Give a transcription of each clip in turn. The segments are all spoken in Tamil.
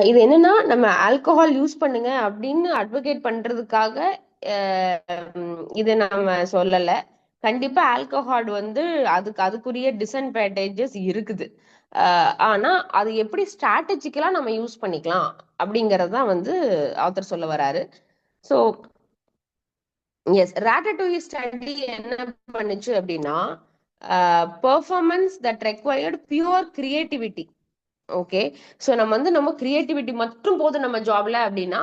இது என்னன்னா நம்ம ஆல்கஹால் யூஸ் பண்ணுங்க அப்படின்னு அட்வொகேட் பண்றதுக்காக இது நம்ம சொல்லல. கண்டிப்பா ஆல்கஹால் வந்து அதுக்குரிய டிஸ்அட்வான்டேஜஸ் இருக்குது. ஆனா அது எப்படி ஸ்ட்ராட்டஜிக்கலா நம்ம யூஸ் பண்ணிக்கலாம் அப்படிங்கறது தான் வந்து ஆத்தர் சொல்ல வராரு. ஸோ எஸ், ராட்டடூயி ஸ்டடி என்ன பண்ணுச்சு அப்படின்னா, performance that required pure creativity. Okay. So நம்ம கிரியேட்டிவிட்டி மட்டும் போதும் நம்ம ஜாப்ல அப்படின்னா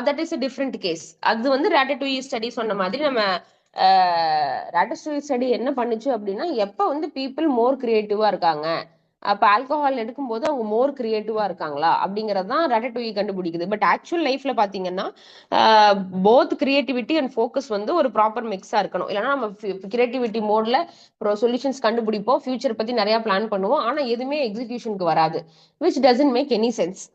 that is a different case. அது வந்து ரேட்டடூயி ஸ்டடி சொன்ன மாதிரி நம்ம ரேட்டடூயி ஸ்டடி என்ன பண்ணுச்சு அப்படின்னா, எப்ப வந்து பீப்புள் மோர் கிரியேட்டிவா இருக்காங்க, அப்ப ஆல்கஹால் எடுக்கும்போது அவங்க மோர் கிரியேட்டிவா இருக்காங்களா அப்படிங்கறது தான் ரேட்டடூயி கண்டுபிடிக்குது. பட் ஆக்சுவல் லைஃப்ல பாத்தீங்கன்னா போத் கிரியேட்டிவிட்டி அண்ட் ஃபோக்கஸ் வந்து ஒரு ப்ராப்பர் மிக்ஸா இருக்கணும். இல்லைன்னா நம்ம கிரியேட்டிவிட்டி மோட்ல சொல்யூஷன்ஸ் கண்டுபிடிப்போம், ஃபியூச்சர் பத்தி நிறைய பிளான் பண்ணுவோம், ஆனா எதுவுமே எக்ஸிகியூஷனுக்கு வராது, which doesn't make any sense.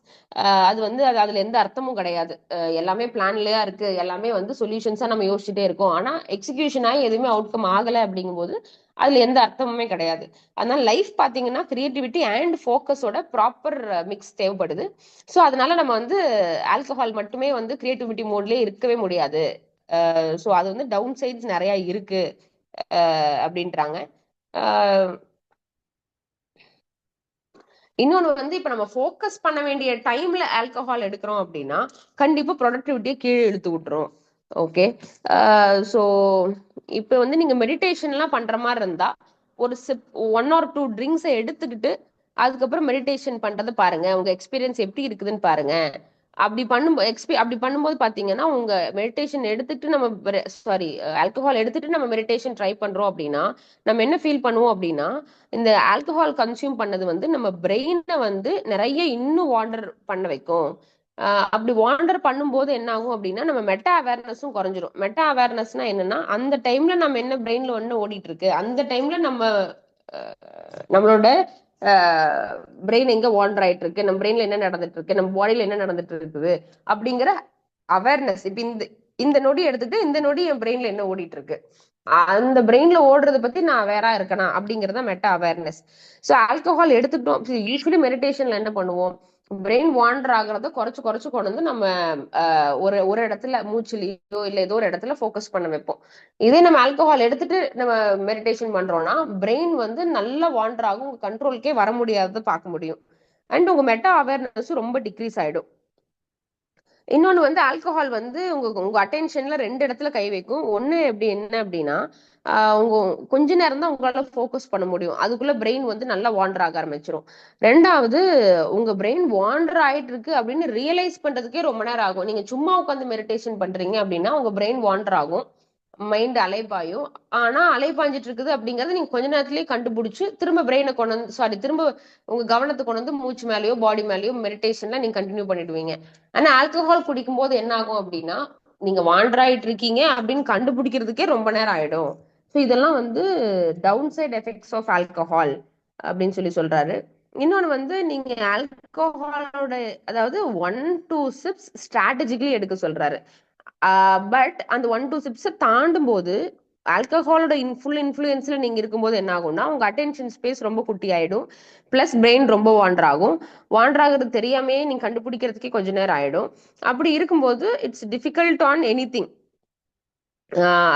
அது வந்து அதுல எந்த அர்த்தமும் கிடையாது. எல்லாமே பிளான்லயா இருக்கு, எல்லாமே வந்து சொல்யூஷன்ஸா நம்ம யோசிச்சுட்டே இருக்கோம், ஆனா எக்ஸிகியூஷன் ஆகி எதுவுமே அவுட்கம் ஆகல அப்படிங்கும்போது அதுல எந்த அர்த்தமுமே கிடையாது. அதனால லைஃப் பாத்தீங்கன்னா கிரியேட்டிவிட்டி அண்ட் ஃபோக்கஸோட ப்ராப்பர் மிக்ஸ் தேவைப்படுது. ஸோ அதனால நம்ம வந்து ஆல்கஹால் மட்டுமே வந்து கிரியேட்டிவிட்டி மோட்லயே இருக்கவே முடியாது. ஸோ அது வந்து டவுன் சைட்ஸ் நிறைய இருக்கு அப்படின்றாங்க. இன்னொன்னு வந்து இப்ப நம்ம ஃபோக்கஸ் பண்ண வேண்டிய டைம்ல ஆல்கஹால் எடுக்கிறோம் அப்படின்னா கண்டிப்பா ப்ரொடக்டிவிட்டியை கீழே இழுத்து விட்டுரும். ஓகே. ஸோ இப்போ வந்து நீங்க மெடிடேஷன்லாம் பண்ற மாதிரி இருந்தா ஒரு சிப் 1 or 2 ட்ரிங்க்ஸை எடுத்துக்கிட்டு அதுக்கப்புறம் மெடிடேஷன் பண்றதை பாருங்க, உங்க எக்ஸ்பீரியன்ஸ் எப்படி இருக்குதுன்னு பாருங்க. அப்படி பண்ணும்போது பாத்தீங்கன்னா உங்க மெடிடேஷன் எடுத்துட்டு ஆல்கஹால் எடுத்துட்டு நம்ம மெடிடேஷன் ட்ரை பண்றோம் அப்படின்னா நம்ம என்ன ஃபீல் பண்ணுவோம் அப்படின்னா, இந்த ஆல்கஹால் கன்சியூம் பண்ணது வந்து நம்ம பிரெயினை வந்து நிறைய இன்னும் வாண்டர் பண்ண வைக்கும். அப்படி வாண்டர் பண்ணும்போது என்ன ஆகும் அப்படின்னா நம்ம மெட்டா அவேர்னஸும் குறைஞ்சிரும். மெட்டா அவேர்னஸ்னா என்னன்னா, அந்த டைம்ல நம்ம என்ன பிரெயின்ல என்ன ஓடிட்டு இருக்கு, அந்த டைம்ல நம்மளோட பிரெயின் எங்க வாண்டர் ஆயிட்டு இருக்கு, நம்ம பிரெயின்ல என்ன நடந்துட்டு இருக்கு, நம்ம பாடியில என்ன நடந்துட்டு இருக்குது அப்படிங்கிற அவேர்னஸ். இப்ப இந்த இந்த நொடி எடுத்துட்டு இந்த நொடி என் பிரெயின்ல என்ன ஓடிட்டு இருக்கு, அந்த பிரெயின்ல ஓடுறத பத்தி நான் வேற இருக்கேனா அப்படிங்கறத மெட்டா அவேர்னஸ். ஸோ ஆல்கஹால் எடுத்துட்டோம். யூஸ்வலி மெடிடேஷன்ல என்ன பண்ணுவோம், பிரெயின் வாண்டர் ஆகுறத குறைச்சு குறைச்சு கொண்டு வந்து நம்ம ஒரு ஒரு இடத்துல மூச்சுலயோ இல்ல ஏதோ ஒரு இடத்துல ஃபோக்கஸ் பண்ண வைப்போம். இதே நம்ம ஆல்கஹால் எடுத்துட்டு நம்ம மெடிடேஷன் பண்றோம்னா பிரெயின் வந்து நல்ல வாண்டர் ஆகும், உங்க கண்ட்ரோலுக்கே வர முடியாததை பார்க்க முடியும். அண்ட் உங்க மெட்டா அவேர்னஸ் ரொம்ப டிக்ரீஸ் ஆயிடும். இன்னொன்னு வந்து ஆல்கஹால் வந்து உங்க உங்க அட்டென்ஷன்ல 2 இடத்துல கை வைக்கும். ஒண்ணு என்ன அப்படின்னா, உங்க கொஞ்ச நேரம் தான் உங்களால ஃபோக்கஸ் பண்ண முடியும், அதுக்குள்ள பிரெயின் வந்து நல்லா வாண்டர் ஆக ஆரம்பிச்சிடும். ரெண்டாவது, உங்க பிரெயின் வாண்டர் ஆயிட்டு இருக்கு அப்படின்னு ரியலைஸ் பண்றதுக்கே ரொம்ப நேரம் ஆகும். நீங்க சும்மா உட்காந்து மெடிடேஷன் பண்றீங்க அப்படின்னா உங்க பிரெயின் வாண்டர் ஆகும், மைண்ட் அலைபாயும். ஆனா அலைபாஞ்சிட்டு இருக்குது அப்படிங்கறத நீங்க கொஞ்ச நேரத்திலேயே கண்டுபிடிச்சு திரும்ப பிரெயினை கொண்டு வந்து திரும்ப உங்க கவனத்தை கொண்டு வந்து மூச்சு மேலேயோ பாடி மேலேயோ மெடிடேஷன்ல நீங்க கண்டினியூ பண்ணிடுவீங்க. ஆனா ஆல்கஹால் குடிக்கும் போது என்ன ஆகும் அப்படின்னா, நீங்க வாண்டராயிட்டு இருக்கீங்க அப்படின்னு கண்டுபிடிக்கிறதுக்கே ரொம்ப நேரம் ஆயிடும். ஸோ இதெல்லாம் வந்து down side effects of alcohol அப்படின்னு சொல்றாரு. இன்னொன்னு வந்து நீங்க ஆல்கஹாலோட அதாவது 1 to 6 ஸ்ட்ராட்டஜிக்கலி எடுக்க சொல்றாரு. பட் அந்த 1 to 6 தாண்டும் போது ஆல்கஹாலோட ஃபுல் இன்ஃபுளுன்ஸ்ல நீங்க இருக்கும்போது என்ன ஆகும்னா உங்க அட்டென்ஷன் ஸ்பேஸ் ரொம்ப குட்டி ஆயிடும், பிளஸ் பிரெயின் ரொம்ப வாண்டர் ஆகும். வாண்டர் ஆகுறது தெரியாமே நீங்க கண்டுபிடிக்கிறதுக்கே கொஞ்ச நேரம் ஆயிடும். அப்படி இருக்கும்போது it's difficult on any thing.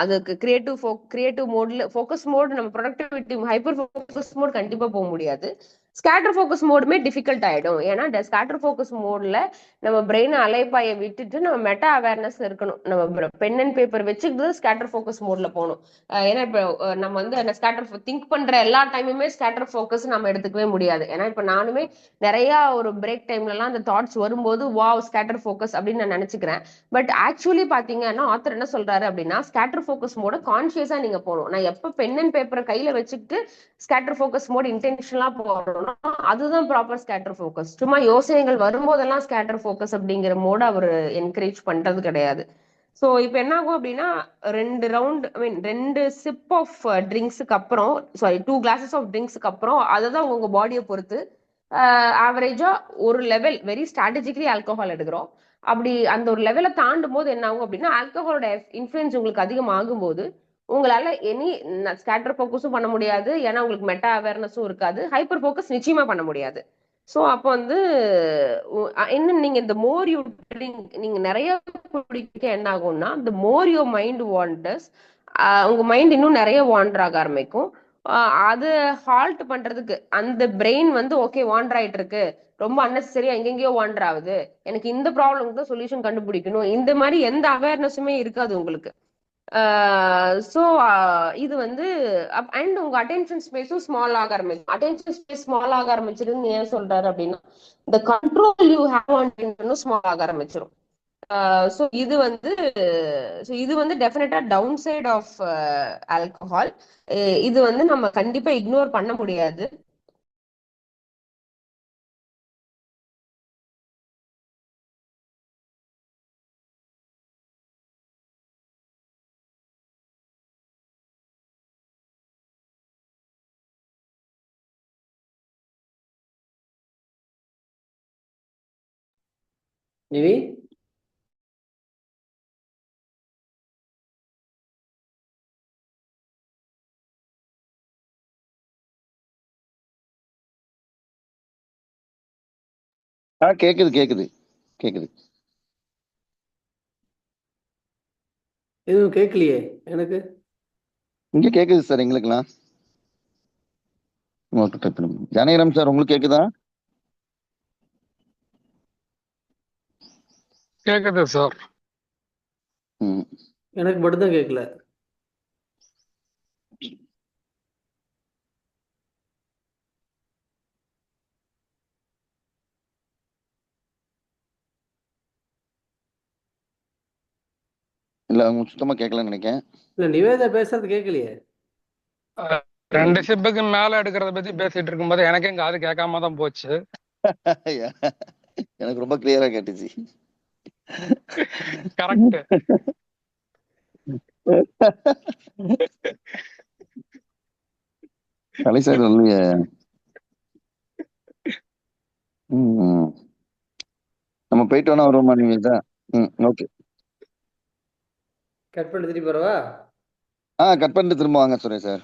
அதுக்கு கிரியேட்டிவ் மோட்ல ஃபோக்கஸ் மோட், நம்ம ப்ரொடக்டிவிட்டி ஹைப்பர் ஃபோக்கஸ் மோட் கண்டிப்பா போக முடியாது. ஸ்கேட்டர் ஃபோக்கஸ் மோடுமே டிஃபிகல்ட் ஆயிடும். ஏன்னா ஸ்கேட்டர் ஃபோக்கஸ் மோட்ல நம்ம பிரெயின் அலைப்பாய விட்டுட்டு நம்ம மெட்டா அவேர்னஸ் இருக்கணும். நம்ம பென் அண்ட் பேப்பர் வச்சுக்கிட்டு ஸ்கேட்டர் ஃபோக்கஸ் மோட்ல போகணும். ஏன்னா இப்ப நம்ம வந்து ஸ்கேட்டர் திங்க் பண்ற எல்லா டைமுமே ஸ்கேட்டர் ஃபோக்கஸ் நம்ம எடுத்துக்கவே முடியாது. ஏன்னா இப்ப நானுமே நிறைய ஒரு பிரேக் டைம்ல எல்லாம் அந்த தாட்ஸ் வரும்போது வாவ் ஸ்கேட்டர் ஃபோக்கஸ் அப்படின்னு நான் நினைச்சுக்கிறேன். பட் ஆக்சுவலி பாத்தீங்கன்னா ஆத்தர் என்ன சொல்றாரு அப்படின்னா, ஸ்கேட்டர் ஃபோக்கஸ் மோட கான்சியஸா நீங்க போகணும். நான் எப்ப பென் அண்ட் பேப்பரை கையில வச்சுக்கிட்டு ஸ்கேட்டர் ஃபோக்கஸ் மோட் இன்டென்ஷனலா போறோம்னா அதுதான் ப்ராப்பர் ஸ்கேட்டர் ஃபோக்கஸ். சும்மா யோசனைகள் வரும்போதெல்லாம் ஸ்கேட்டர் ஃபோக்கஸ் அப்படிங்கிற மோட அவர் என்கரேஜ் பண்றது கிடையாது. ஸோ இப்போ என்ன ஆகும் அப்படின்னா, 2 round I mean 2 sip of ட்ரிங்க்ஸுக்கு அப்புறம் 2 கிளாஸஸ் ஆஃப் ட்ரிங்க்ஸுக்கு அப்புறம் அதை தான் உங்க பாடியை பொறுத்து ஆவரேஜா ஒரு லெவல் வெரி ஸ்ட்ராட்டஜிக்கலி ஆல்கஹால் எடுக்கிறோம். அப்படி அந்த ஒரு லெவலை தாண்டும் போது என்ன ஆகும் அப்படின்னா, ஆல்கஹாலோட இன்ஃபுளுன்ஸ் உங்களுக்கு அதிகமாகும் போது உங்களால ஸ்கேட்டர் ஃபோக்கஸும் பண்ண முடியாது, ஏன்னா உங்களுக்கு மெட்டா அவேர்னஸும் இருக்காது, ஹைப்பர் ஃபோக்கஸ் நிச்சயமா பண்ண முடியாது. சோ அப்ப வந்து இன்னும் நீங்க இந்த மோர் யூ ட்ரிங்க், நீங்க நிறைய குடிக்க என்ன ஆகும்னா, இந்த மோர் யோர் மைண்ட் வாண்டர்ஸ், உங்க மைண்ட் இன்னும் நிறைய வாண்டர் ஆக ஆரம்பிக்கும். அது ஹால்ட் பண்றதுக்கு அந்த பிரெயின் வந்து ஓகே வாண்டர் ஆயிட்டு இருக்கு, ரொம்ப அன்னெசரியா எங்கெங்கயோ வாண்டர் ஆகுது, எனக்கு இந்த ப்ராப்ளம்க்கு தான் சொல்யூஷன் கண்டுபிடிக்கணும், இந்த மாதிரி எந்த அவேர்னஸுமே இருக்காது உங்களுக்கு. சோ இது வந்து அண்ட் உங்க அட்டென்ஷன் ஸ்பேஸும் ஸ்மால் ஆக ஆரம்பிக்கும். அட்டென்ஷன் ஸ்பேஸ் ஸ்மால் ஆக ஆரம்பிச்சிருன்னு ஏன் சொல்றாரு அப்படின்னா, இந்த control you have on small ஆக ஆரம்பிச்சிடும். ஸோ இது வந்து டெஃபினட்டா டவுன் சைட் ஆஃப் ஆல்கஹால். இது வந்து நம்ம கண்டிப்பா இக்னோர் பண்ண முடியாது. நிவி, கேக்குது கேக்குது கேக்குது. எதுவும் கேட்கலையே எனக்கு. இங்க கேக்குது சார் எங்களுக்குலாம். ஜானகிராம் சார் உங்களுக்கு கேக்குதா? கேக்குது சார். எனக்கு மட்டும்தான் கேட்கல. இல்ல உங்களுக்கு சுத்தமா கேட்கலன்னு நினைக்கிறேன். இல்ல நிவேதா பேசுறது கேட்கலையே. 2 சிப்புக்கு மேல எடுக்கிறத பத்தி பேசிட்டு இருக்கும்போது எனக்கு எங்க அது கேட்காம தான் போச்சு. எனக்கு ரொம்ப கிளியரா கேட்டுச்சு. கரெக்ட். கலை சார் இல்லையே. நம்ம போயிட்டு வேணா வருவோமா நீங்க? ஓகே. கட் பண்ணி திருப்பி வரவா? கட் பண்ணிட்டு திரும்ப வாங்க சுரேஷ் சார்.